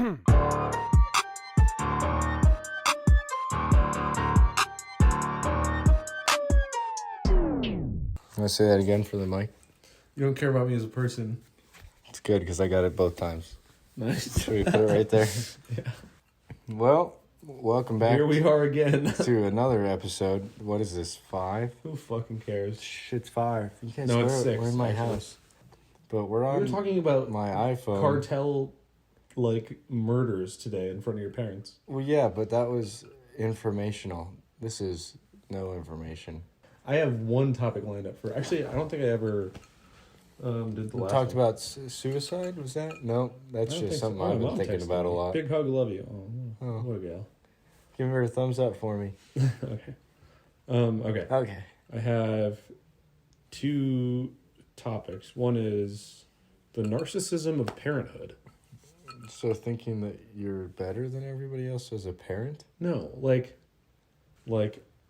Want to say that again for the mic? You don't care about me as a person. It's good because I got it both times. Nice. Should we put it right there? Yeah. Well, welcome back. Here we are again. To another episode. What is this, 5? Who fucking cares? It's 5. You can't No, swear it's 6. We're in my actually. house. But we're on We were talking about my iPhone. cartel, murders today in front of your parents. Well, yeah, but that was informational. This is no information. I have one topic lined up for... Actually, I don't think I ever did the We last talked one. about suicide, was that? No, that's I don't just think something so. I've been Mom thinking texted about a me. lot. Big hug, love you. Oh, Oh. what a gal. Give her a thumbs up for me. Okay. Okay. Okay. I have 2 topics. One is the narcissism of parenthood. So thinking that you're better than everybody else as a parent? No, like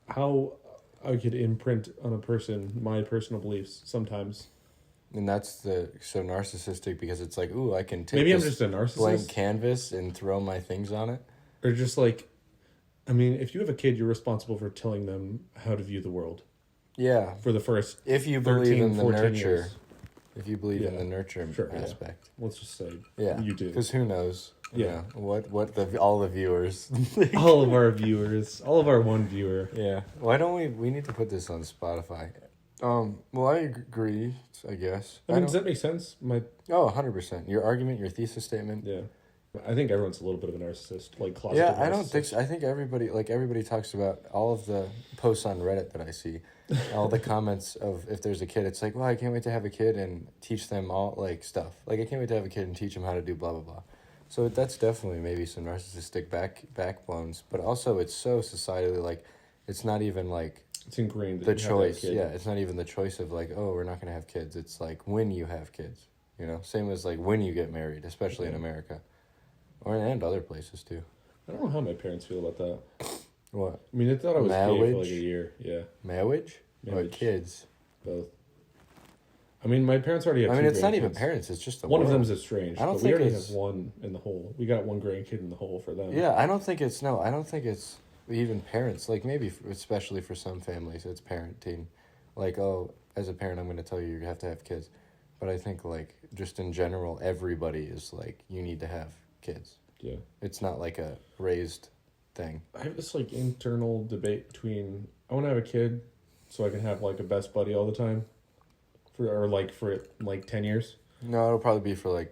how I could imprint on a person my personal beliefs sometimes. And that's so narcissistic because it's like, ooh, I can take Maybe I'm this just a narcissist. blank canvas and throw my things on it. Or just like, I mean, if you have a kid, you're responsible for telling them how to view the world Yeah. for the first If you 13, believe in the 14 nurture. years. If you believe in Yeah. the nurture Sure, yeah. aspect. Let's just say Yeah. you do. Because who knows? Yeah. What all the viewers. All of our viewers, all of our one viewer. Yeah. Why don't we need to put this on Spotify? Well, I agree, I guess. I mean, does that make sense? 100%. Your argument, your thesis statement. Yeah. I think everyone's a little bit of a narcissist, like closeted Yeah, I narcissist. don't think so. I think everybody talks about all of the posts on Reddit that I see, all the comments of if there's a kid, it's like, well, I can't wait to have a kid and teach them all stuff. Like, I can't wait to have a kid and teach them how to do blah blah blah. So that's definitely maybe some narcissistic backbones, but also it's so societally it's not even it's ingrained that the you have to have a choice. kid. Yeah, it's not even the choice of oh, we're not gonna have kids. It's when you have kids. Same as when you get married, especially in America. And other places too. I don't know how my parents feel about that. What? I mean, they thought I was gay for Marriage? a year. Yeah, Marriage? Or Marriage. kids? both. I mean, my parents already have I mean, two it's not even grandkids. parents. It's just the One world. of them's estranged. I don't but think we already it's- have one in the hole. We got one grandkid in the hole for them. Yeah, I don't think it's even parents. Maybe especially for some families, it's parenting. As a parent, I'm going to tell you have to have kids. But I think just in general, everybody is you need to have kids. Yeah. It's not a raised thing. I have this internal debate between I want to have a kid so I can have a best buddy all the time for 10 years. No, it'll probably be for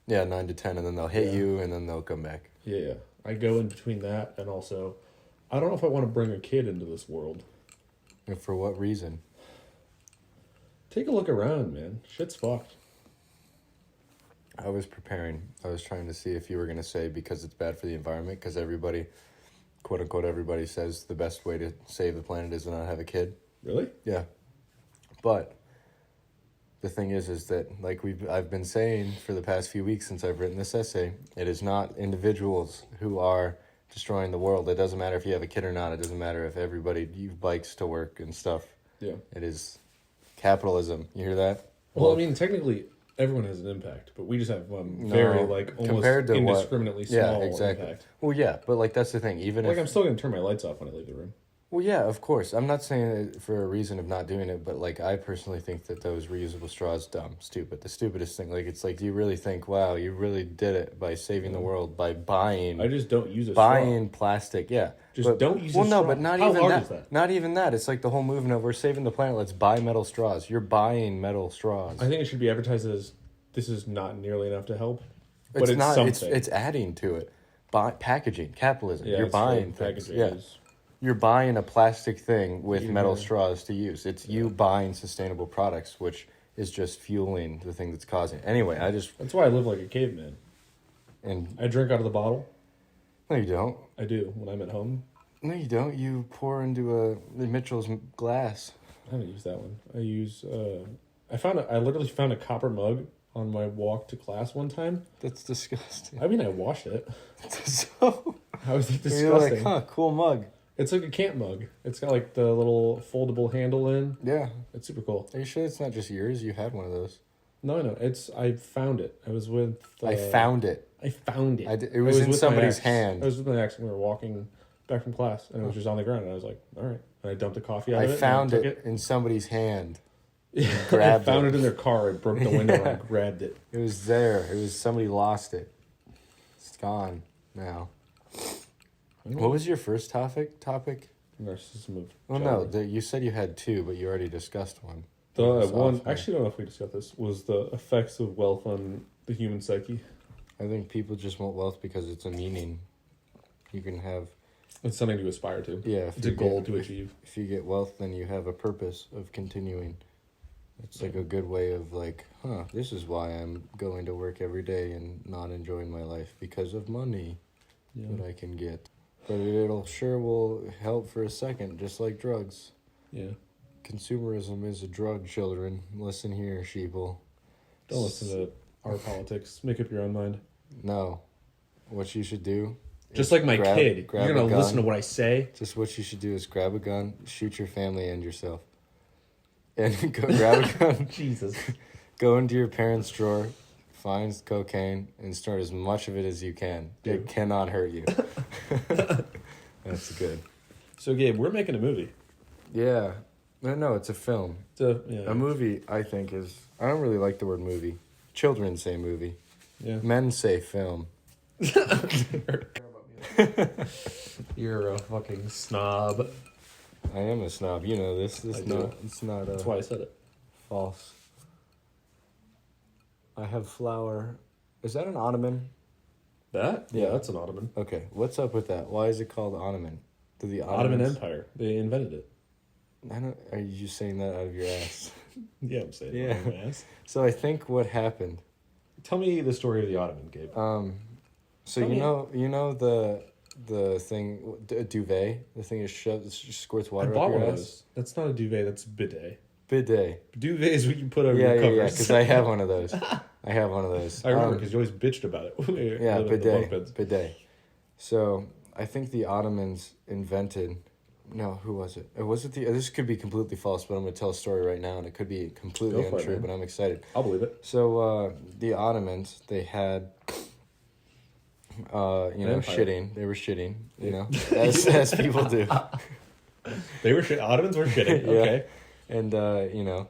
9 to 10, and then they'll hit Yeah. you, and then they'll come back. Yeah. I go in between that and also I don't know if I want to bring a kid into this world. And for what reason? Take a look around, man. Shit's fucked. I was preparing. I was trying to see if you were going to say because it's bad for the environment, because everybody, quote unquote, everybody says the best way to save the planet is to not have a kid. Really? Yeah. But the thing is that I've been saying for the past few weeks since I've written this essay, it is not individuals who are destroying the world. It doesn't matter if you have a kid or not. It doesn't matter if everybody use bikes to work and stuff. Yeah. It is capitalism. You hear that? Well, I mean, technically, everyone has an impact, but we just have very almost compared to indiscriminately small exactly. impact. Well, yeah, but that's the thing. Even if I'm still gonna turn my lights off when I leave the room. well, yeah, of course. I'm not saying it for a reason of not doing it, but I personally think that those reusable straws dumb, stupid. The stupidest thing. Do you really think, wow, you really did it by saving the world by buying? I just don't use a buying plastic. Yeah, don't use. Well, a no, straw. but not How even hard that. is that. Not even that. It's the whole movement of we're saving the planet. Let's buy metal straws. You're buying metal straws. I think it should be advertised as this is not nearly enough to help. But it's it's not. something. It's adding to it. Packaging, capitalism. Yeah, You're it's buying true. things. Packaging Yeah. is- You're buying a plastic thing with Yeah. metal straws to use. It's you buying sustainable products, which is just fueling the thing that's causing it. Anyway, That's why I live like a caveman. and I drink out of the bottle. no, you don't. I do when I'm at home. No, you don't. You pour into the Mitchell's glass. I haven't used that one. I use. I literally found a copper mug on my walk to class one time. That's disgusting. I mean, I washed it. So How is it you're disgusting? cool mug. It's like a camp mug. It's got the little foldable handle in. Yeah. It's super cool. Are you sure it's not just yours? You had one of those. No. I found it. I was with. I found it. I found it. It was in with my somebody's ex. hand. I was with my ex, and we were walking back from class, and it was just on the ground. And I was like, "All right." And I dumped the coffee out of it. I found and it in somebody's hand. I Grabbed found it in their car. I broke the window and I grabbed it. It was there. It was somebody lost it. It's gone now. What was your first topic? Narcissism of Well, childhood. no, you said you had two, but you already discussed one. The It was one, off, man. actually, I don't know if we discussed this, was the effects of wealth on the human psyche. I think people just want wealth because it's a meaning. You can have, It's something to aspire to. yeah. It's a goal to achieve. If you get wealth, then you have a purpose of continuing. It's like a good way of like, this is why I'm going to work every day and not enjoying my life because of money that I can get. But it'll sure will help for a second, just like drugs. Yeah. Consumerism is a drug, children. Listen here, sheeple. Don't listen to our politics. Make up your own mind. No. What you should do... Just like my kid. grab You're going a to listen to gun. what I say? Just what you should do is grab a gun, shoot your family and yourself. And go grab a gun. Jesus. Go into your parents' drawer, find cocaine, and start as much of it as you can. Dude. It cannot hurt you. That's good. So, Gabe, we're making a movie. Yeah. No, it's a film. Yeah. A movie, I think, is... I don't really like the word movie. Children say movie. Yeah. Men say film. You're a fucking snob. I am a snob. You know this. I do. It's not That's why I said it. false. I have flour. Is that an Ottoman? That? Yeah. Yeah, that's an Ottoman. Okay, what's up with that? Why is it called Ottoman? Do the Ottoman Ottomans... Empire. They invented it. Are you just saying that out of your ass? Yeah, I'm saying Yeah. that. Yeah. So I think what happened... Tell me the story of the Ottoman, Gabe. So Tell you know the thing, a duvet, the thing is squirts I water bought up your one of ass. those. That's not a duvet, that's bidet. Bidet. Duvet is what you put over Yeah, your covers. because I have one of those. I have one of those. I remember because you always bitched about it. Yeah, The bunk bidet. beds. Bidet. So I think the Ottomans invented. No, who was it? Was it the? This could be completely false, but I'm going to tell a story right now, and it could be completely Go for it, untrue. man. But I'm excited. I'll believe it. So the Ottomans, they had, Empire. shitting. They were shitting, as people do. They were Ottomans were shitting. Yeah. Okay. And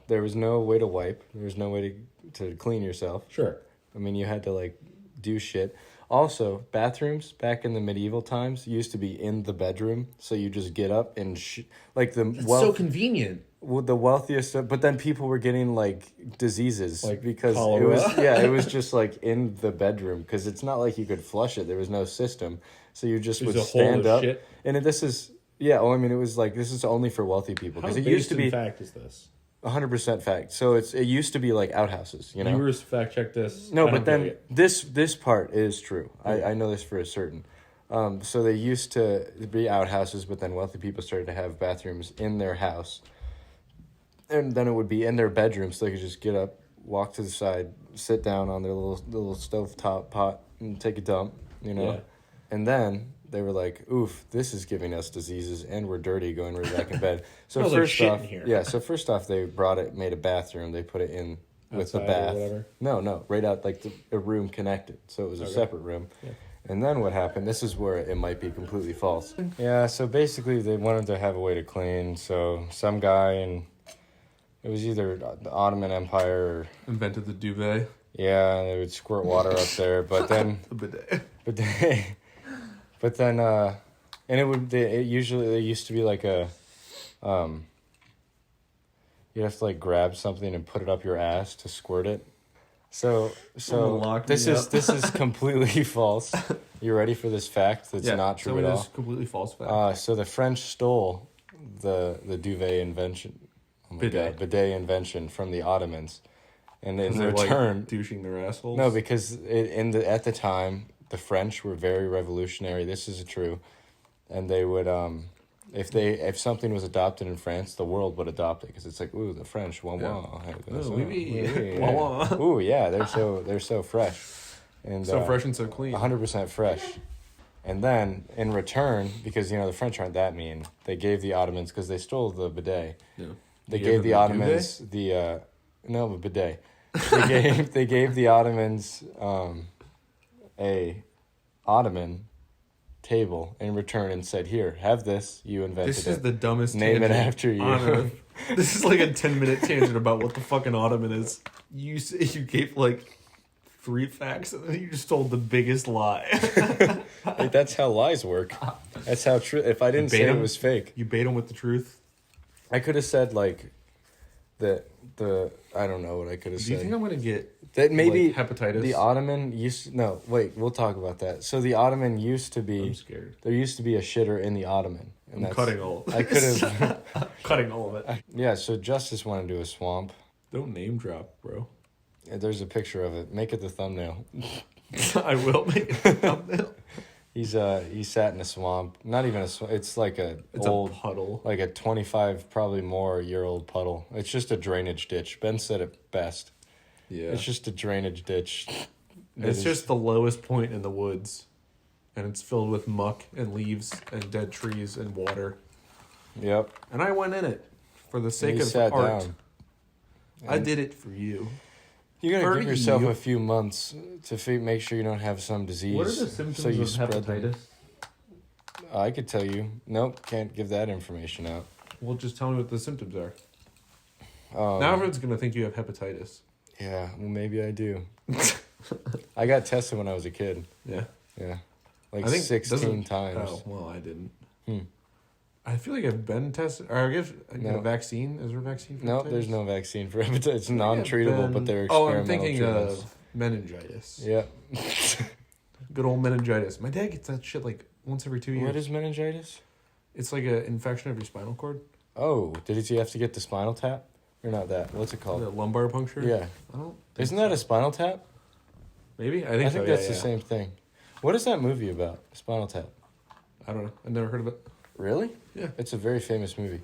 there was no way to wipe. There was no way to clean yourself. Sure. I mean, you had to do shit. Also, bathrooms back in the medieval times used to be in the bedroom, so you just get up and So convenient. the wealthiest, but then people were getting diseases because cholera. it was just in the bedroom because it's not like you could flush it. There was no system, so you just There's would a hole stand of up. shit. And this is it was this is only for wealthy people How because it based used to in be fact is this? 100% fact. So it used to be outhouses, Viewers fact check this. No, I but don't then get it. this part is true. I know this for a certain. So they used to be outhouses, but then wealthy people started to have bathrooms in their house. And then it would be in their bedroom, so they could just get up, walk to the side, sit down on their little stovetop pot, and take a dump, Yeah. And then they were like, oof, this is giving us diseases, and we're dirty going right back in bed. So Smells like first shit off, in here. yeah, so first off, they made a bathroom. They put it in with the Outside or bath. whatever? No, right out a room connected. So it was a Okay. separate room. Yeah. And then what happened, this is where it might be completely false. Yeah, so basically they wanted to have a way to clean. So some guy it was either the Ottoman Empire or, Invented the duvet. yeah, they would squirt water up there. But then, The bidet. but then, and they used to be you'd have to grab something and put it up your ass to squirt it. So lock this me is up. this is completely false. You ready for this fact that's not true at all? Completely false fact. So the French stole the duvet invention. Oh my Bidet. God, bidet invention from the Ottomans, and in They're, return, douching their assholes. no, because at the time the French were very revolutionary. This is true, and they would if something was adopted in France, the world would adopt it because it's ooh, the French, wah wah. oui, oui. Yeah. Wah, wah. Ooh, yeah, they're so fresh, and So fresh and so clean. 100% fresh. And then in return, because the French aren't that mean, they gave the Ottomans because they stole the bidet. Yeah. They You gave gave the them the Ottomans the bidet. They gave the Ottomans a Ottoman table in return and said, "Here, have this. You invented This it. is the dumbest Name it tangent after you." on Earth. This is like a 10-minute tangent about what the fucking Ottoman is. You gave like 3 facts and then you just told the biggest lie. Like, that's how lies work. That's how true. If I didn't say it was fake, You bait him with the truth. I could have said like the I don't know what I could have Do said. you think I'm gonna get That maybe like, hepatitis? the Ottoman used no wait, we'll talk about that. So the Ottoman used to be I'm scared. there used to be a shitter in the Ottoman. And I'm cutting all of it. I could have Cutting all of it. yeah, so Justice went into a swamp. Don't name drop, bro. There's a picture of it. Make it the thumbnail. I will make it a thumbnail. He sat in a swamp. Not even a swamp. It's like a A puddle. like a 25 probably more year old puddle. It's just a drainage ditch. Ben said it best. Yeah. It's just a drainage ditch. It's just the lowest point in the woods. And it's filled with muck and leaves and dead trees and water. Yep. And I went in it for the sake He of sat art. down. I did it for you. You gotta give yourself you. a few months to make sure you don't have some disease. What are the symptoms so you of spread hepatitis? them. I could tell you. Nope, can't give that information out. Well, just tell me what the symptoms are. Um, Now everyone's going to think you have hepatitis. Yeah, well, maybe I do. I got tested when I was a kid. Yeah. Yeah. Like I think 16 times. Oh, well, I didn't. Hmm. I feel like I've been tested. Or I guess I get No. a vaccine. Is there a vaccine for No, hepatitis? there's no vaccine for hepatitis. It's I think I've non-treatable, been- but they're Oh, experimental I'm thinking treatments. of meningitis. Yeah. Good old meningitis. My dad gets that shit like once every 2 years. What is meningitis? It's like an infection of your spinal cord. Oh, did he have to get the spinal tap? Or not that? What's it The called? lumbar puncture. Yeah. I don't. Isn't that a spinal tap? Maybe I I think think so. that's Yeah, the same thing. What is that movie about? Spinal Tap. I don't know. I've never heard of it. Really? Yeah. It's a very famous movie.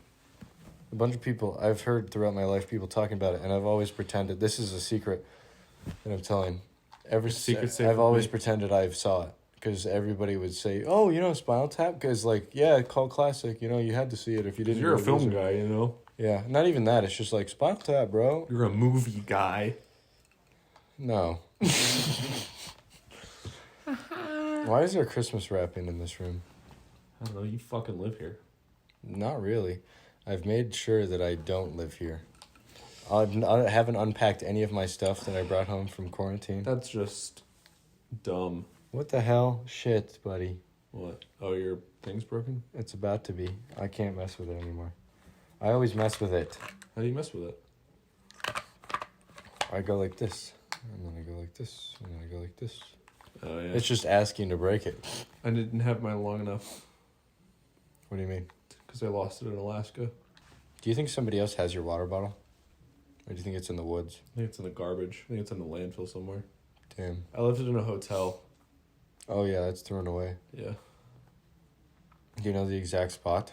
A bunch of people, I've heard throughout my life people talking about it, and I've always pretended, this is a secret that I'm telling. Secret safe I've with always me. pretended I saw it, because everybody would say, oh, you know Spinal Tap? Because, like, yeah, cult classic, you know, you had to see it if you didn't. You're a know film this. guy, you know. Yeah, not even that, it's just like, Spinal Tap, bro. You're a movie guy. No. Why is there Christmas wrapping in this room? I don't know. You fucking live here. Not really. I've made sure that I don't live here. I haven't unpacked any of my stuff that I brought home from quarantine. That's just dumb. What the hell? Shit, buddy. What? Oh, your thing's broken? It's about to be. I can't mess with it anymore. I always mess with it. How do you mess with it? I go like this, and then I go like this, and then I go like this. Oh, yeah. It's just asking to break it. I didn't have mine long enough What do you mean? because I lost it in Alaska. Do you think somebody else has your water bottle? Or do you think it's in the woods? I think it's in the garbage. I think it's in the landfill somewhere. Damn. I left it in a hotel. Oh, yeah, that's thrown away. Yeah. Do you know the exact spot?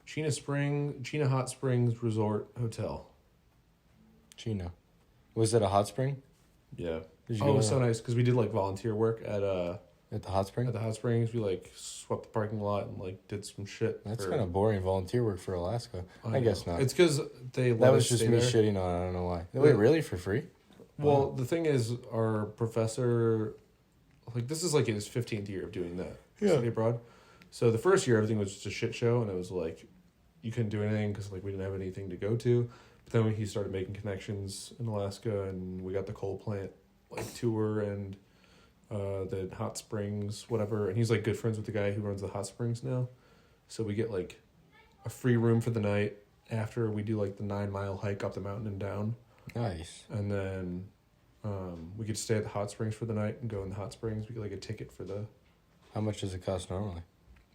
Chena Hot Springs Resort Hotel. Chino. Was it a hot spring? Yeah. Did you Oh, go it was so in nice because we did like volunteer work at the hot spring? the hot springs. We like swept the parking lot and like did some shit. That's for- kind of boring volunteer work for Alaska. I guess know. not. It's because they let That was us just stay me there. shitting on it. I don't know why. Wait, really? For free? Well, the thing is, our professor, like, this is like his 15th year of doing that study abroad. So the first year, everything was just a shit show, and it was like, you couldn't do anything because like we didn't have anything to go to. But then when he started making connections in Alaska, and we got the coal plant like tour and the hot springs, whatever, and he's like good friends with the guy who runs the hot springs now. So we get like a free room for the night after we do like the 9-mile hike up the mountain and down. Nice. And then we could stay at the hot springs for the night and go in the hot springs. We get like a ticket for How much does it cost normally?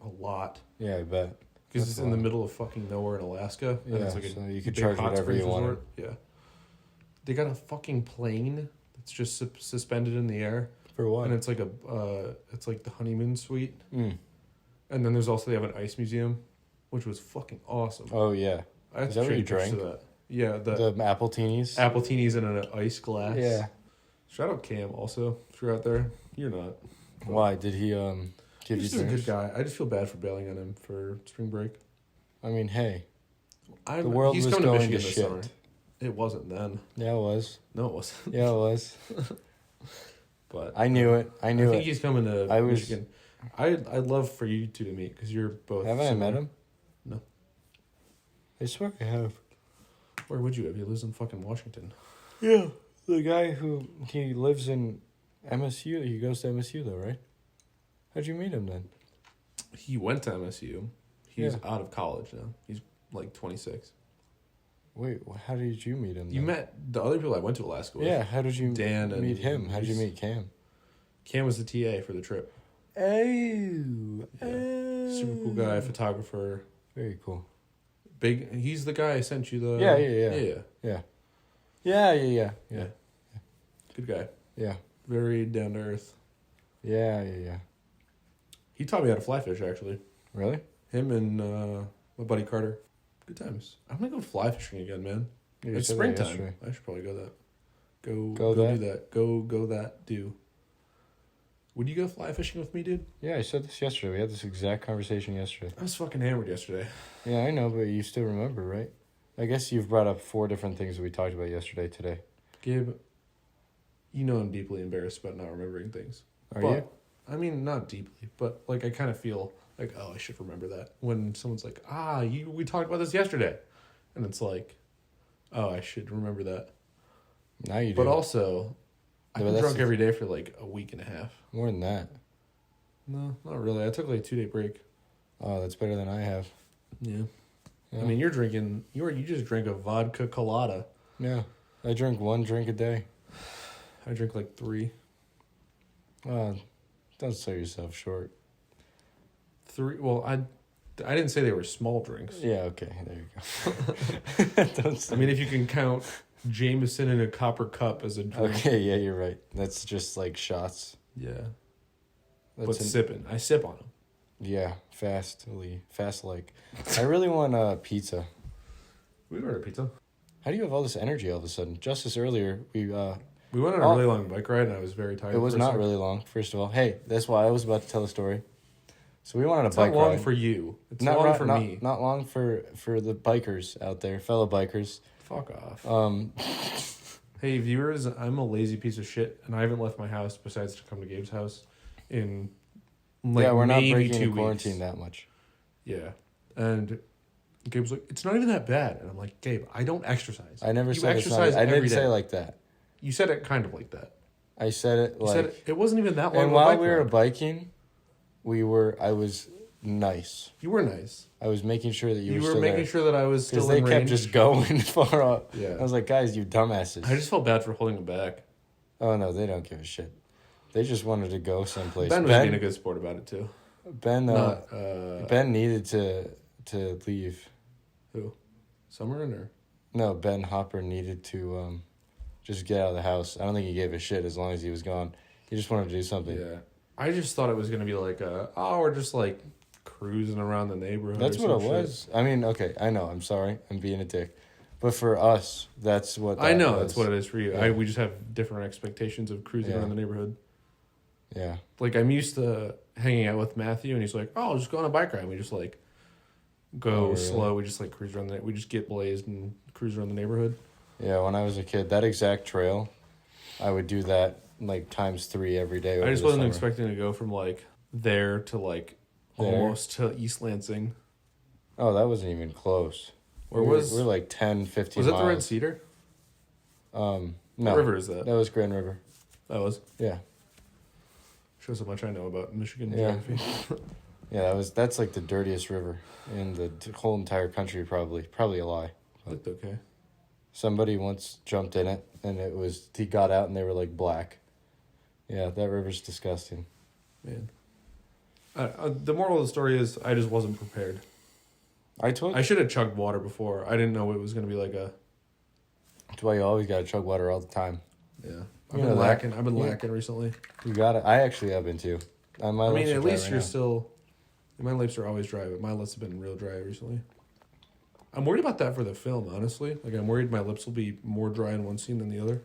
a lot. Yeah, I bet. Because That's it's a in the lot. middle of fucking nowhere in Alaska. And Yeah, it's like so you big could charge hot whatever you springs wanted. resort. Yeah. They got a fucking plane that's just suspended in the air. For what? And it's like it's like the honeymoon suite. Mm. And then there's also, they have an ice museum, which was fucking awesome. Oh, yeah. I have Is to that what show you pictures drank? of that. Yeah, The apple teenies? apple teenies in an ice glass. Yeah. Shout out Cam also, if you're out there. You're not. Why? Did he give He's you just a drinks? good guy. I just feel bad for bailing on him for spring break. I mean, hey. The world he's was coming going to to Michigan this shit. summer. It wasn't then. Yeah, it was. No, it wasn't. Yeah, it was. But I knew it. I think he's coming to Michigan. I'd love for you two to meet because you're both. Haven't I met him? No. I swear I have. Where would you have? He lives in fucking Washington. Yeah, the guy who he lives in MSU. He goes to MSU though, right? How'd you meet him then? He went to MSU. He's out of college now. He's like 26. Wait, how did you meet him then? You met the other people I went to Alaska with. Yeah, how did you Dan meet him? How did you meet Cam? Cam was the TA for the trip. Oh. Yeah. Super cool guy, photographer. Very cool. Big. He's the guy I sent you the. Yeah. Good guy. Yeah. Very down to earth. Yeah. He taught me how to fly fish, actually. Really? Him and my buddy Carter. Good times. I'm gonna go fly fishing again, man. Yeah, It's springtime. I should probably go that. Go that? do that. Go that. Do. Would you go fly fishing with me, dude? Yeah, I said this yesterday. We had this exact conversation yesterday. I was fucking hammered yesterday. Yeah, I know, but you still remember, right? I guess you've brought up 4 different things that we talked about yesterday today. Gabe, you know I'm deeply embarrassed about not remembering things. Are you? I mean, not deeply, but like I kind of feel like, oh, I should remember that. When someone's like, we talked about this yesterday. And it's like, oh, I should remember that. Now you do. But also, I've been drunk every day for like a week and a half. More than that. No, not really. I took like a 2-day break. Oh, that's better than I have. Yeah. I mean, you're drinking, you just drank a vodka colada. Yeah. I drink 1 drink a day. I drink like 3. Don't sell yourself short. 3, well, I didn't say they were small drinks. Yeah, okay. There you go. I mean, if you can count Jameson in a copper cup as a drink. Okay, yeah, you're right. That's just like shots. Yeah. That's sipping. I sip on them. Yeah, fast like. I really want pizza. We ordered pizza. How do you have all this energy all of a sudden? Just as earlier, we went on a really long bike ride and I was very tired. It was not really long, first of all. Hey, that's why I was about to tell a story. So we went on a bike ride. It's not long for you. It's not long for me. Not long for the bikers out there, fellow bikers. Fuck off. Hey, viewers, I'm a lazy piece of shit, and I haven't left my house besides to come to Gabe's house in we're not maybe breaking 2 into quarantine weeks. that much. Yeah. And Gabe's like, it's not even that bad. And I'm like, Gabe, I don't exercise. I never said exercise. I didn't say it like that. You said it kind of like that. I said it like... You said it wasn't even that long. And while we were biking, I was nice. You were nice. I was making sure that you were still there. You were making sure that I was still in range. Because they kept just going far up. Yeah. I was like, guys, you dumbasses. I just felt bad for holding them back. Oh, no, they don't give a shit. They just wanted to go someplace. Ben was being a good sport about it, too. Ben needed to leave. Who? Summerin or? No, Ben Hopper needed to just get out of the house. I don't think he gave a shit as long as he was gone. He just wanted to do something. Yeah. I just thought it was going to be like, we're just like cruising around the neighborhood. That's what it was. I mean, okay, I know. I'm sorry. I'm being a dick. But for us, that's what I know. That's what it is for you. Yeah. We just have different expectations of cruising around the neighborhood. Yeah. Like, I'm used to hanging out with Matthew, and he's like, I'll just go on a bike ride. And we just, like, go slow. We just, like, cruise around we just get blazed and cruise around the neighborhood. Yeah, when I was a kid, that exact trail, I would do that, like, times 3 every day. I just wasn't expecting to go from, like, there to, like, almost to East Lansing. Oh, that wasn't even close. We're like 10, 15 miles. Was that the Red miles. Cedar? No. What river is that? That was Grand River. That was? Yeah. Shows how much I know about Michigan geography. geography. Yeah, that's like the dirtiest river in the whole entire country, probably. Probably a lie. Looked okay. Somebody once jumped in it, and he got out, and they were, like, black. Yeah, that river's disgusting. Man. The moral of the story is I just wasn't prepared. I should have chugged water before. I didn't know it was going to be like a... That's why you always got to chug water all the time. Yeah. I've been lacking recently. You got it. I actually have been too. I mean, at least you're still... My lips are always dry, but my lips have been real dry recently. I'm worried about that for the film, honestly. Like, I'm worried my lips will be more dry in one scene than the other.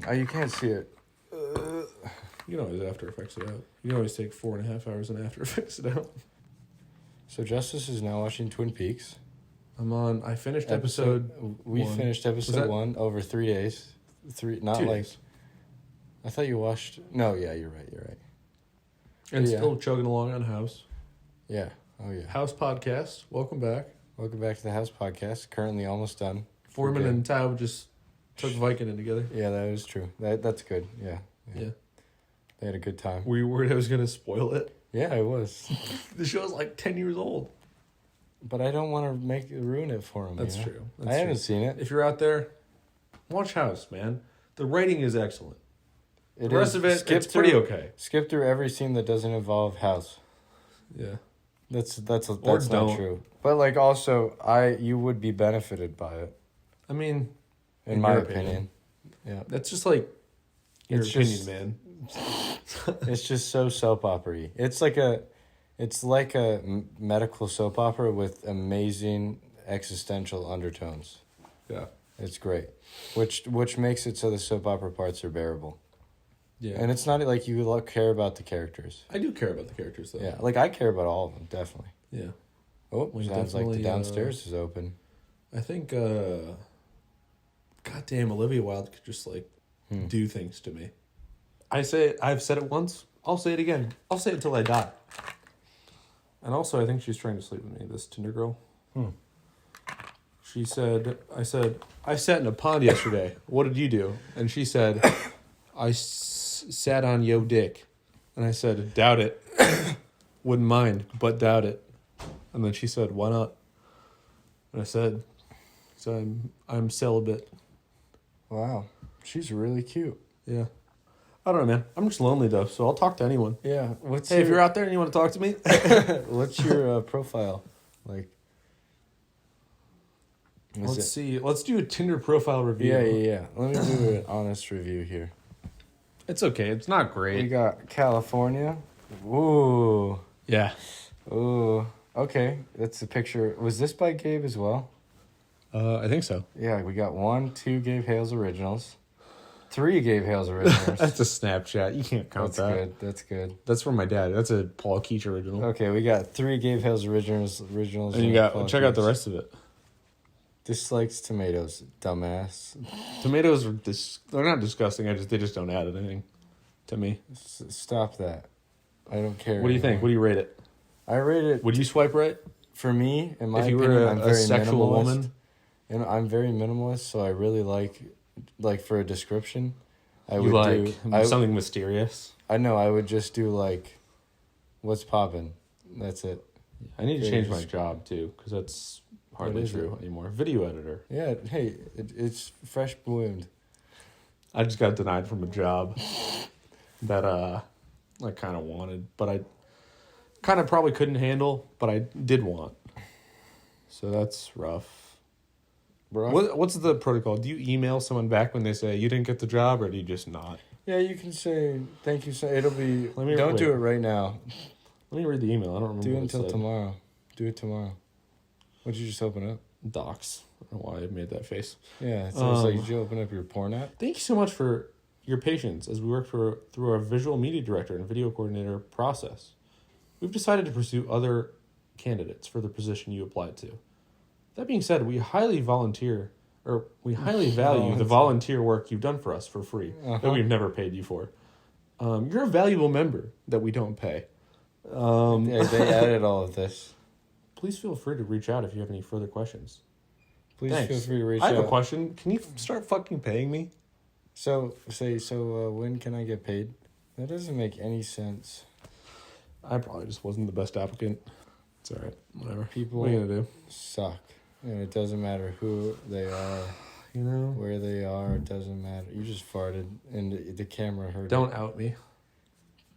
Oh, you can't see it. You can always After Effects it out. You can always take 4.5 hours and After Effects it out. So Justice is now watching Twin Peaks. I finished episode We 1. finished episode 1 over 3 days. 2 like... days. I thought you watched... No, yeah, you're right. And still chugging along on House. Yeah. Oh, yeah. House Podcast. Welcome back. Welcome back to the House Podcast. Currently almost done. Foreman and Taub just took Vicodin together. Yeah, that is true. That's good. Yeah. They had a good time. Were you worried I was going to spoil it? Yeah, I was. The show's like 10 years old. But I don't want to ruin it for them. That's true. I haven't seen it. If you're out there, watch House, man. The writing is excellent. The rest of it, it's pretty okay. Skip through every scene that doesn't involve House. Yeah. That's not true. But like also, you would be benefited by it. I mean, in my opinion. Yeah. That's just like your opinion, man. It's just so soap opera-y. It's like a medical soap opera with amazing existential undertones. Yeah. It's great. Which makes it so the soap opera parts are bearable. Yeah. And it's not like you care about the characters. I do care about the characters, though. Yeah, like I care about all of them, definitely. Yeah. Oh, sounds like the downstairs is open. I think, goddamn, Olivia Wilde could just, like, do things to me. I've said it once. I'll say it again. I'll say it until I die. And also, I think she's trying to sleep with me, this Tinder girl. She said, I sat in a pond yesterday. What did you do? And she said, I sat on yo dick. And I said, doubt it. Wouldn't mind, but doubt it. And then she said, why not? And I said, so I'm celibate. Wow. She's really cute. Yeah. I don't know, man. I'm just lonely, though, so I'll talk to anyone. Yeah. If you're out there and you want to talk to me. What's your profile like? Let's see. Let's do a Tinder profile review. Yeah. Let me do an honest review here. It's okay. It's not great. We got California. Ooh. Yeah. Ooh. Okay. That's the picture. Was this by Gabe as well? I think so. Yeah, we got 2 Gabe Hales originals. 3 Gabe Hales originals. That's a Snapchat. You can't count that. That's good. That's from my dad. That's a Paul Keach original. Okay, we got 3 Gabe Hales originals. And you got check out the rest of it. Dislikes tomatoes, dumbass. Tomatoes are they're not disgusting. They just don't add anything to me. Stop that. I don't care. What do you think? What do you rate it? I rate it. Would you swipe right? For me, in my if you opinion, were I'm a very sexual minimalist. woman. And I'm very minimalist, so I really like for a description, I You would like something mysterious. I know I would just do like, what's poppin'? That's it. I need to change my job too, because that's hardly true anymore. Video editor. Yeah. Hey, it's fresh bloomed. I just got denied from a job that I kind of wanted, but I kind of probably couldn't handle, but I did want. So that's rough. What's the protocol? Do you email someone back when they say you didn't get the job, or do you just not? Yeah, you can say thank you. It'll be. Don't do it right now. Let me read the email. I don't remember. Do it until tomorrow. Do it tomorrow. What did you just open up? Docs. I don't know why I made that face. Yeah, so it's like, did you open up your porn app? Thank you so much for your patience as we work through our visual media director and video coordinator process. We've decided to pursue other candidates for the position you applied to. That being said, we highly value the volunteer work you've done for us for free that we've never paid you for. You're a valuable member that we don't pay. Yeah, they added all of this. Please feel free to reach out if you have any further questions. Feel free to reach out. I have a question. Can you start fucking paying me? So when can I get paid? That doesn't make any sense. I probably just wasn't the best applicant. It's all right. Whatever. People what are you gonna do? Suck. And it doesn't matter who they are, where they are. It doesn't matter. You just farted, and the camera heard it. Don't out me.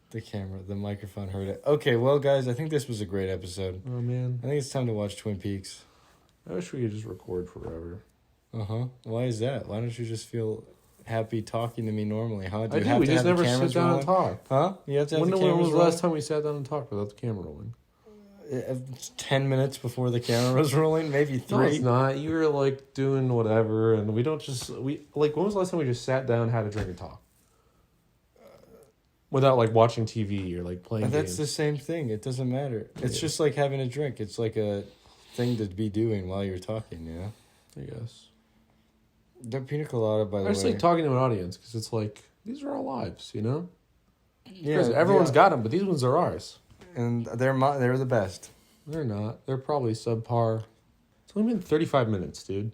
The microphone heard it. Okay, well, guys, I think this was a great episode. Oh, man. I think it's time to watch Twin Peaks. I wish we could just record forever. Why is that? Why don't you just feel happy talking to me normally? Huh? We just never sit down and talk. Huh? You have to have the cameras When was the rolling? last time we sat down and talked without the camera rolling? 10 minutes before the camera was rolling, maybe 3. No, it's not. You were like doing whatever, and we don't just when was the last time we just sat down, had a drink, and talk without like watching TV or like playing? That's games? the same thing. It doesn't matter. It's just like having a drink. It's like a thing to be doing while you're talking, you know? I guess. The pina colada, by the way. I just like talking to an audience because it's like, these are our lives, you know? Yeah, Because everyone's got them, but these ones are ours. And they're the best. They're not. They're probably subpar. It's only been 35 minutes, dude.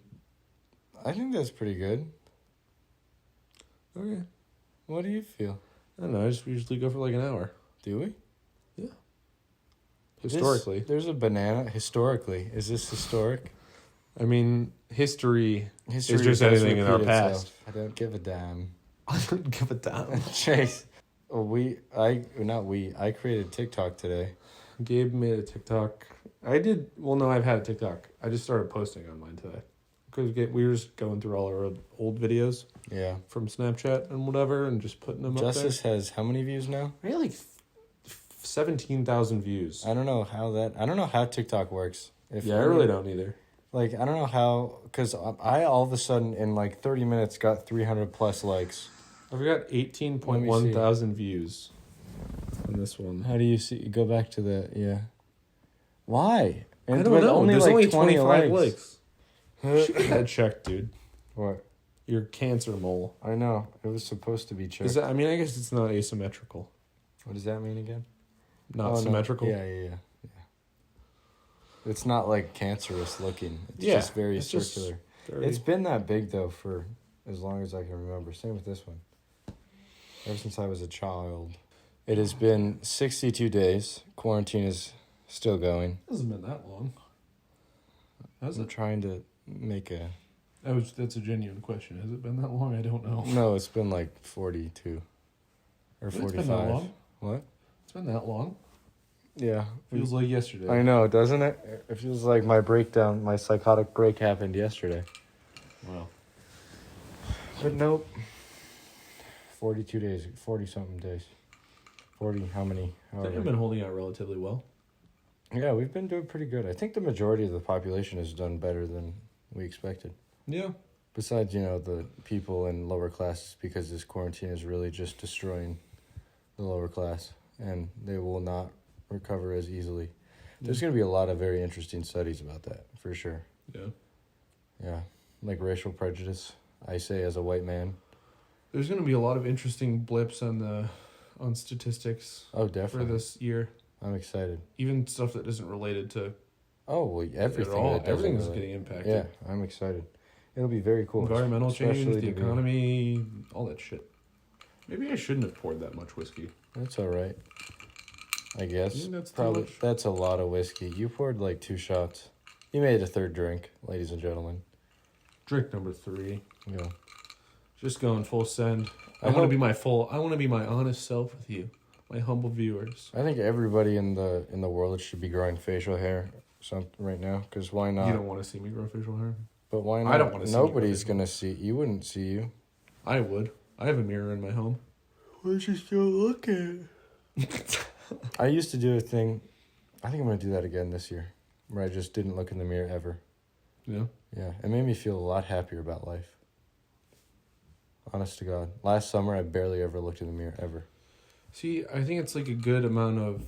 I think that's pretty good. Okay. What do you feel? I don't know. I just usually go for like an hour. Do we? Yeah. Historically. There's a banana. Historically. Is this historic? I mean, history is just does anything in our repeat past. itself. I don't give a damn. I don't give a damn. Chase. I created TikTok today. Gabe made a TikTok. I've had a TikTok. I just started posting on mine today. Because we were just going through all our old videos. Yeah. From Snapchat and whatever and just putting them Justice up there. has how many views now? I had like 17,000 views. I don't know how TikTok works. I really don't either. Like, I don't know how, because I all of a sudden in like 30 minutes got 300 plus likes. I've got 18.1 thousand views on this one. How do you see? Go back to the, yeah. Why? I don't know. There's like only 20 25 likes. You should get that checked, dude. What? Your cancer mole. I know. It was supposed to be checked. I guess it's not asymmetrical. What does that mean again? Not symmetrical? No. Yeah. It's not like cancerous looking. It's just very circular. It's been that big though for as long as I can remember. Same with this one. Ever since I was a child. It has been 62 days. Quarantine is still going. It hasn't been that long. I'm trying to make a... That's a genuine question. Has it been that long? I don't know. No, it's been like 42 or 45. It's been that long? What? It's been that long? Yeah. Feels like yesterday. I know, doesn't it? It feels like my psychotic break happened yesterday. Wow. But nope. 42 days, 40-something days. 40, how many? I think I've been holding out relatively well. Yeah, we've been doing pretty good. I think the majority of the population has done better than we expected. Yeah. Besides, the people in lower classes, because this quarantine is really just destroying the lower class, and they will not recover as easily. There's going to be a lot of very interesting studies about that, for sure. Yeah. Yeah, like racial prejudice, I say as a white man. There's going to be a lot of interesting blips on statistics. Oh, definitely. For this year. I'm excited. Even stuff that isn't related to... Oh, well, everything. Everything's getting impacted. Yeah, I'm excited. It'll be very cool. Environmental change, the economy, all that shit. Maybe I shouldn't have poured that much whiskey. That's all right. I guess. You think that's probably too much? That's a lot of whiskey. You poured like 2 shots. You made a third drink, ladies and gentlemen. Drink number 3. Yeah. Just going full send. I want to be my honest self with you, my humble viewers. I think everybody in the world should be growing facial hair right now, because why not? You don't want to see me grow facial hair? But why not? I don't want to see Nobody's going to see. You wouldn't see you. I would. I have a mirror in my home. Where's you still looking? I used to do a thing. I think I'm going to do that again this year, where I just didn't look in the mirror ever. Yeah? Yeah. It made me feel a lot happier about life. Honest to God. Last summer, I barely ever looked in the mirror, ever. See, I think it's like a good amount of...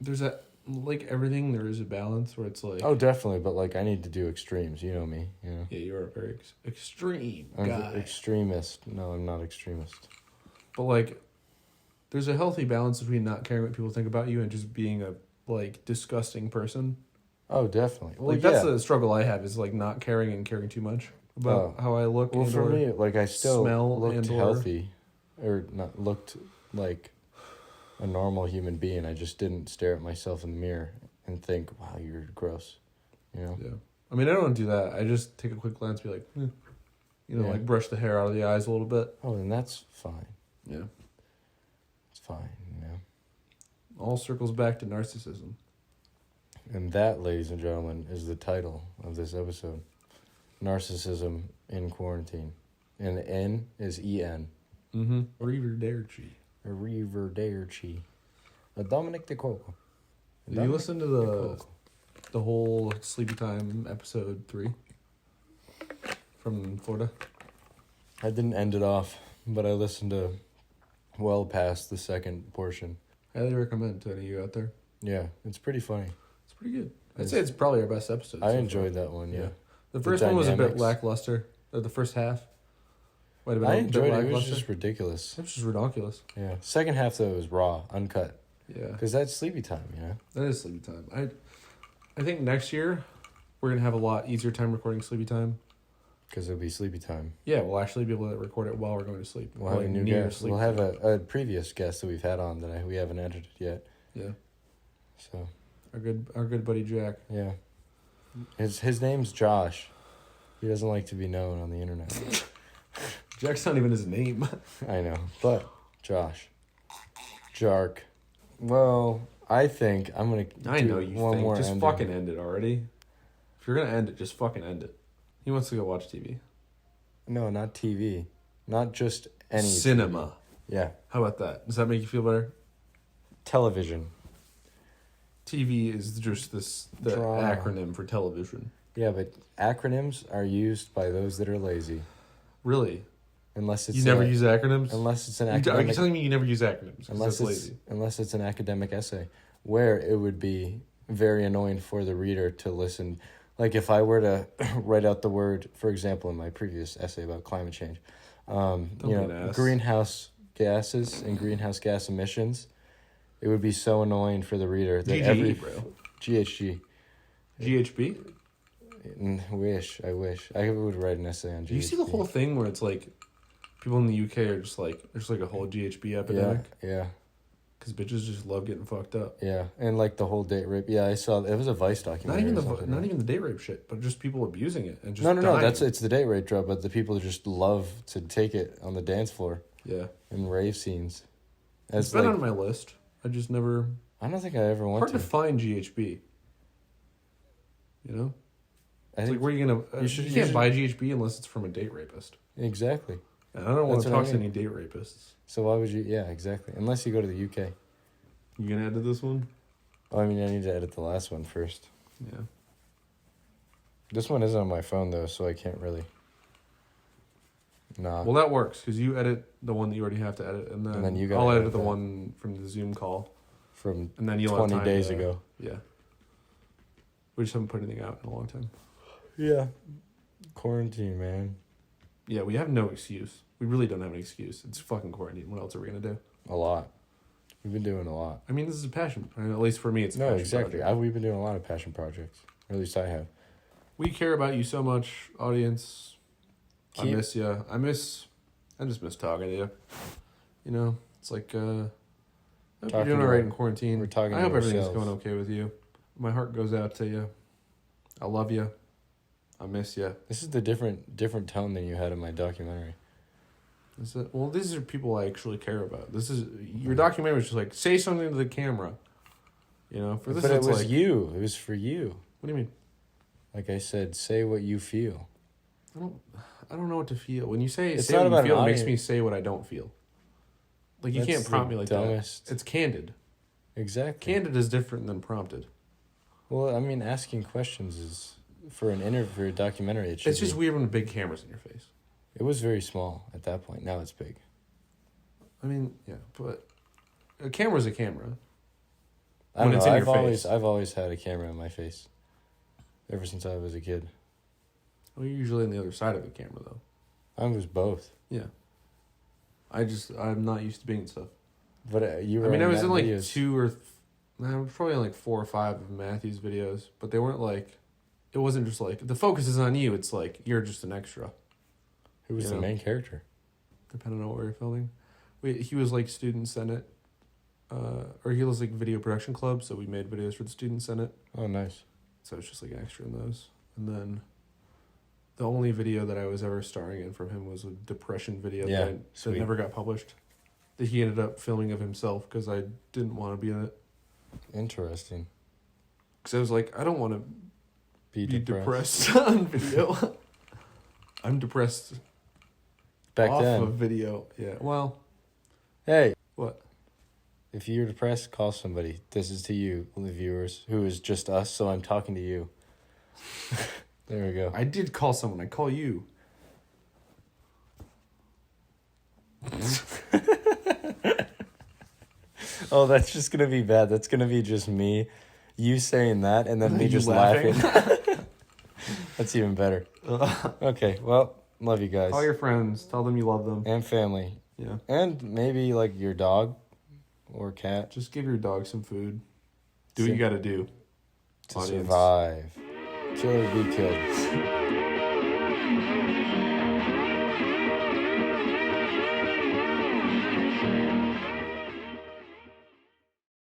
There's that... Like everything, there is a balance where it's like... Oh, definitely. But, like, I need to do extremes. You know me, you know? Yeah, you're a very extreme I'm guy. extremist. No, I'm not extremist. But, like, there's a healthy balance between not caring what people think about you and just being a, like, disgusting person. Oh, definitely. Well, Like, that's the struggle I have, is, like, not caring and caring too much about how I look. Well, for me, like, I still smell looked and/or healthy. Or not looked like a normal human being. I just didn't stare at myself in the mirror and think, wow, you're gross. You know? Yeah. I mean, I don't do that. I just take a quick glance and be like, like brush the hair out of the eyes a little bit. Oh, then that's fine. Yeah. It's fine, you know? All circles back to narcissism. And that, ladies and gentlemen, is the title of this episode. Narcissism in Quarantine. And the N is E-N. Mm-hmm. Arrivederci. Arrivederci. Dominic de Coco. Did you listen to the whole SleepyTime episode 3 from Florida? I didn't end it off, but I listened to well past the second portion. Highly recommend to any of you out there. Yeah, it's pretty funny. It's pretty good. I'd say it's probably our best episode. I enjoyed that one. Yeah. The first one was a bit lackluster. The first half. Might have been I enjoyed it. It was just ridiculous. It was just ridiculous. Yeah. Second half though was raw, uncut. Yeah. Because that's sleepy time, you know. That is sleepy time. I think next year we're gonna have a lot easier time recording sleepy time. Because it'll be sleepy time. Yeah, we'll actually be able to record it while we're going to sleep. We'll have a new guest. We'll have a previous guest that we've had on that we haven't edited yet. Yeah. So. Our good buddy Jack. Yeah. His name's Josh. He doesn't like to be known on the internet. Jack's not even his name. I know, but Josh. Jark. Well, I think I'm going to I know you think. More just ending. Fucking end it already. If you're going to end it, just fucking end it. He wants to go watch TV. No, not TV. Not just any cinema. TV. Yeah. How about that? Does that make you feel better? Television. TV is just the acronym for television. Yeah, but acronyms are used by those that are lazy. Really? Unless it's you never use acronyms? Unless it's an academic... Are you telling me you never use acronyms? Unless it's an academic essay, where it would be very annoying for the reader to listen. Like if I were to write out the word, for example, in my previous essay about climate change, greenhouse gases and greenhouse gas emissions, it would be so annoying for the reader that bro. GHG. GHB? I wish. I would write an essay on GHB. You see the whole thing where it's like people in the UK are just like, there's like a whole GHB epidemic? Yeah. Because bitches just love getting fucked up. Yeah, and like the whole date rape. Yeah, I saw it was a Vice documentary. Not even the date rape shit, but just people abusing it and just no. It's the date rape drug, but the people just love to take it on the dance floor. Yeah, in rave scenes. It's been on my list. I just never. I don't think I ever want to. Hard to find GHB. You know, I think like where are you gonna? You can't buy GHB unless it's from a date rapist. Exactly. And I don't want to talk to any date rapists. So why would you? Yeah, exactly. Unless you go to the UK. You gonna edit this one? Oh, I mean, I need to edit the last one first. Yeah. This one isn't on my phone though, so I can't really. Nah. Well, that works because you edit the one that you already have to edit, and then I'll edit the one from the Zoom call. From and then you'll 20 have time days ago. Yeah. We just haven't put anything out in a long time. Yeah. Quarantine, man. Yeah, we have no excuse. We really don't have an excuse. It's fucking quarantine. What else are we gonna do? A lot. We've been doing a lot. I mean, this is a passion. I mean, at least for me, it's a passion exactly. project. We've been doing a lot of passion projects. Or at least I have. We care about you so much, audience. I miss you. I just miss talking to you. You know, it's like, I hope you're doing all right in quarantine. We're talking I hope everything's going okay with you. My heart goes out to you. I love you. I miss you. This is the different tone than you had in my documentary. Well, these are people I actually care about. This is your documentary is just like say something to the camera. You know, for this, but it was like, you. It was for you. What do you mean? Like I said, say what you feel. I don't know what to feel. When you say it's say not what you feel, it makes me say what I don't feel. Like you can't prompt me like that. It's candid. Exactly. Candid is different than prompted. Well, I mean, asking questions is for an interview, for a documentary. It's just weird when big cameras in your face. It was very small at that point. Now it's big. I mean, yeah, but a camera's a camera. I don't know. I've always had a camera in my face. Ever since I was a kid. Well, you're usually on the other side of the camera, though. I was both. Yeah. I'm not used to being stuff. But you were. I mean, I was in like I was probably in like 4 or 5 of Matthew's videos, but they weren't like. It wasn't just like the focus is on you. It's like you're just an extra. Who was the main character? Depending on what we were filming. He was like Student Senate, or he was like Video Production Club, so we made videos for the Student Senate. Oh, nice. So it's just like an extra in those. And then the only video that I was ever starring in from him was a depression video that never got published. That he ended up filming of himself because I didn't want to be in it. Interesting. Because I was like, I don't want to be depressed on video. I'm depressed back off then. Of video. Yeah, well. Hey. What? If you're depressed, call somebody. This is to you, the viewers, who is just us, so I'm talking to you. There we go. I did call someone. I call you. Oh, that's just going to be bad. That's going to be just me You saying that and then me You just laughing. laughing. That's even better. Okay, well, love you guys. Call your friends. Tell them you love them. And family. Yeah. And maybe like your dog or cat. Just give your dog some food. Do what you got to do. To Audience. survive. Kill or be killed.